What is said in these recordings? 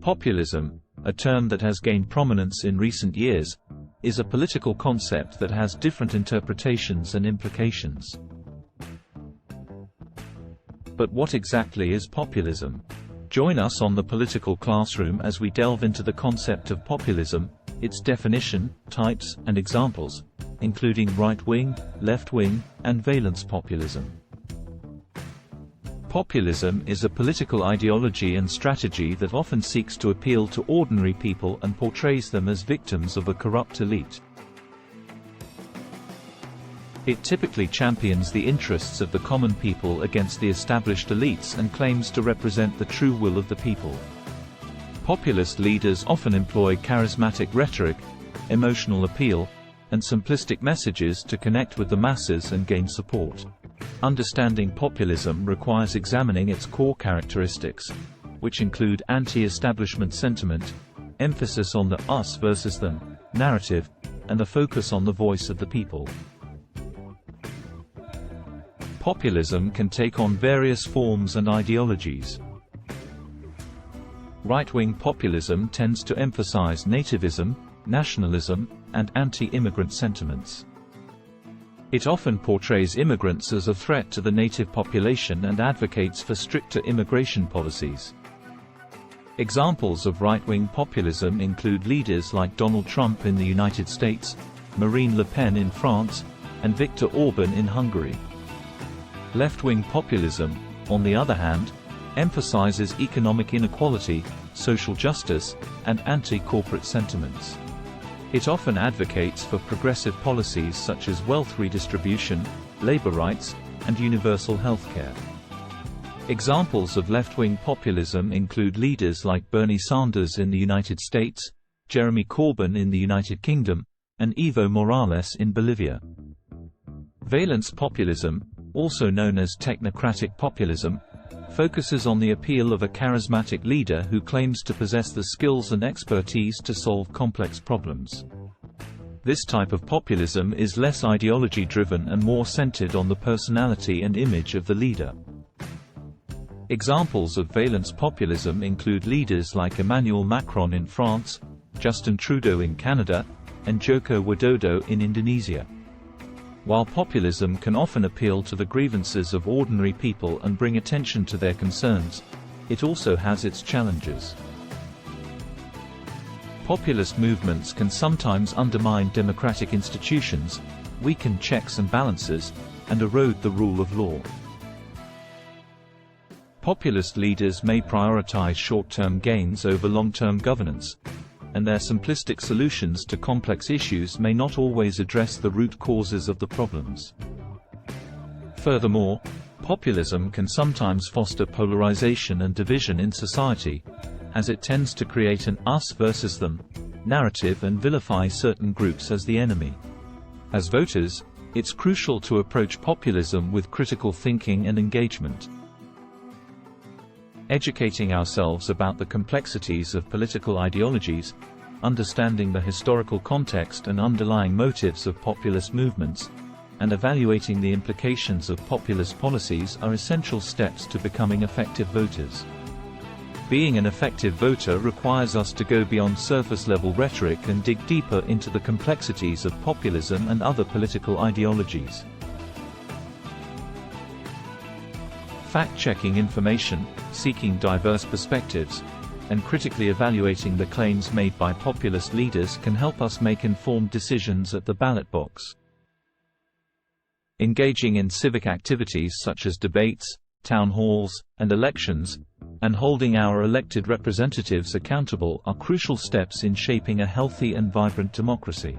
Populism, a term that has gained prominence in recent years, is a political concept that has different interpretations and implications. But what exactly is populism? Join us on the Political Classroom as we delve into the concept of populism, its definition, types, and examples, including right-wing, left-wing, and valence populism. Populism is a political ideology and strategy that often seeks to appeal to ordinary people and portrays them as victims of a corrupt elite. It typically champions the interests of the common people against the established elites and claims to represent the true will of the people. Populist leaders often employ charismatic rhetoric, emotional appeal, and simplistic messages to connect with the masses and gain support. Understanding populism requires examining its core characteristics, which include anti-establishment sentiment, emphasis on the us versus them narrative, and a focus on the voice of the people. Populism can take on various forms and ideologies. Right-wing populism tends to emphasize nativism, nationalism, and anti-immigrant sentiments. It often portrays immigrants as a threat to the native population and advocates for stricter immigration policies. Examples of right-wing populism include leaders like Donald Trump in the United States, Marine Le Pen in France, and Viktor Orban in Hungary. Left-wing populism, on the other hand, emphasizes economic inequality, social justice, and anti-corporate sentiments. It often advocates for progressive policies such as wealth redistribution, labor rights, and universal health care. Examples of left-wing populism include leaders like Bernie Sanders in the United States, Jeremy Corbyn in the United Kingdom, and Evo Morales in Bolivia. Valence populism, also known as technocratic populism, focuses on the appeal of a charismatic leader who claims to possess the skills and expertise to solve complex problems. This type of populism is less ideology-driven and more centered on the personality and image of the leader. Examples of valence populism include leaders like Emmanuel Macron in France, Justin Trudeau in Canada, and Joko Widodo in Indonesia. While populism can often appeal to the grievances of ordinary people and bring attention to their concerns, it also has its challenges. Populist movements can sometimes undermine democratic institutions, weaken checks and balances, and erode the rule of law. Populist leaders may prioritize short-term gains over long-term governance, and their simplistic solutions to complex issues may not always address the root causes of the problems. Furthermore, populism can sometimes foster polarization and division in society, as it tends to create an us versus them narrative and vilify certain groups as the enemy. As voters, it's crucial to approach populism with critical thinking and engagement. Educating ourselves about the complexities of political ideologies, understanding the historical context and underlying motives of populist movements, and evaluating the implications of populist policies are essential steps to becoming effective voters. Being an effective voter requires us to go beyond surface-level rhetoric and dig deeper into the complexities of populism and other political ideologies. Fact-checking information, seeking diverse perspectives, and critically evaluating the claims made by populist leaders can help us make informed decisions at the ballot box. Engaging in civic activities such as debates, town halls, and elections, and holding our elected representatives accountable are crucial steps in shaping a healthy and vibrant democracy.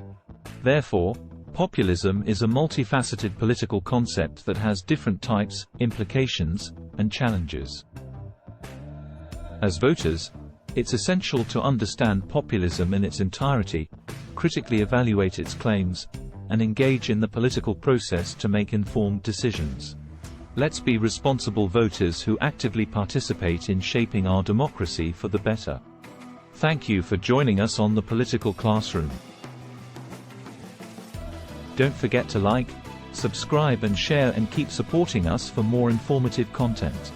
Therefore, populism is a multifaceted political concept that has different types, implications, and challenges. As voters, it's essential to understand populism in its entirety, critically evaluate its claims, and engage in the political process to make informed decisions. Let's be responsible voters who actively participate in shaping our democracy for the better. Thank you for joining us on the Political Classroom. Don't forget to like, subscribe and share, and keep supporting us for more informative content.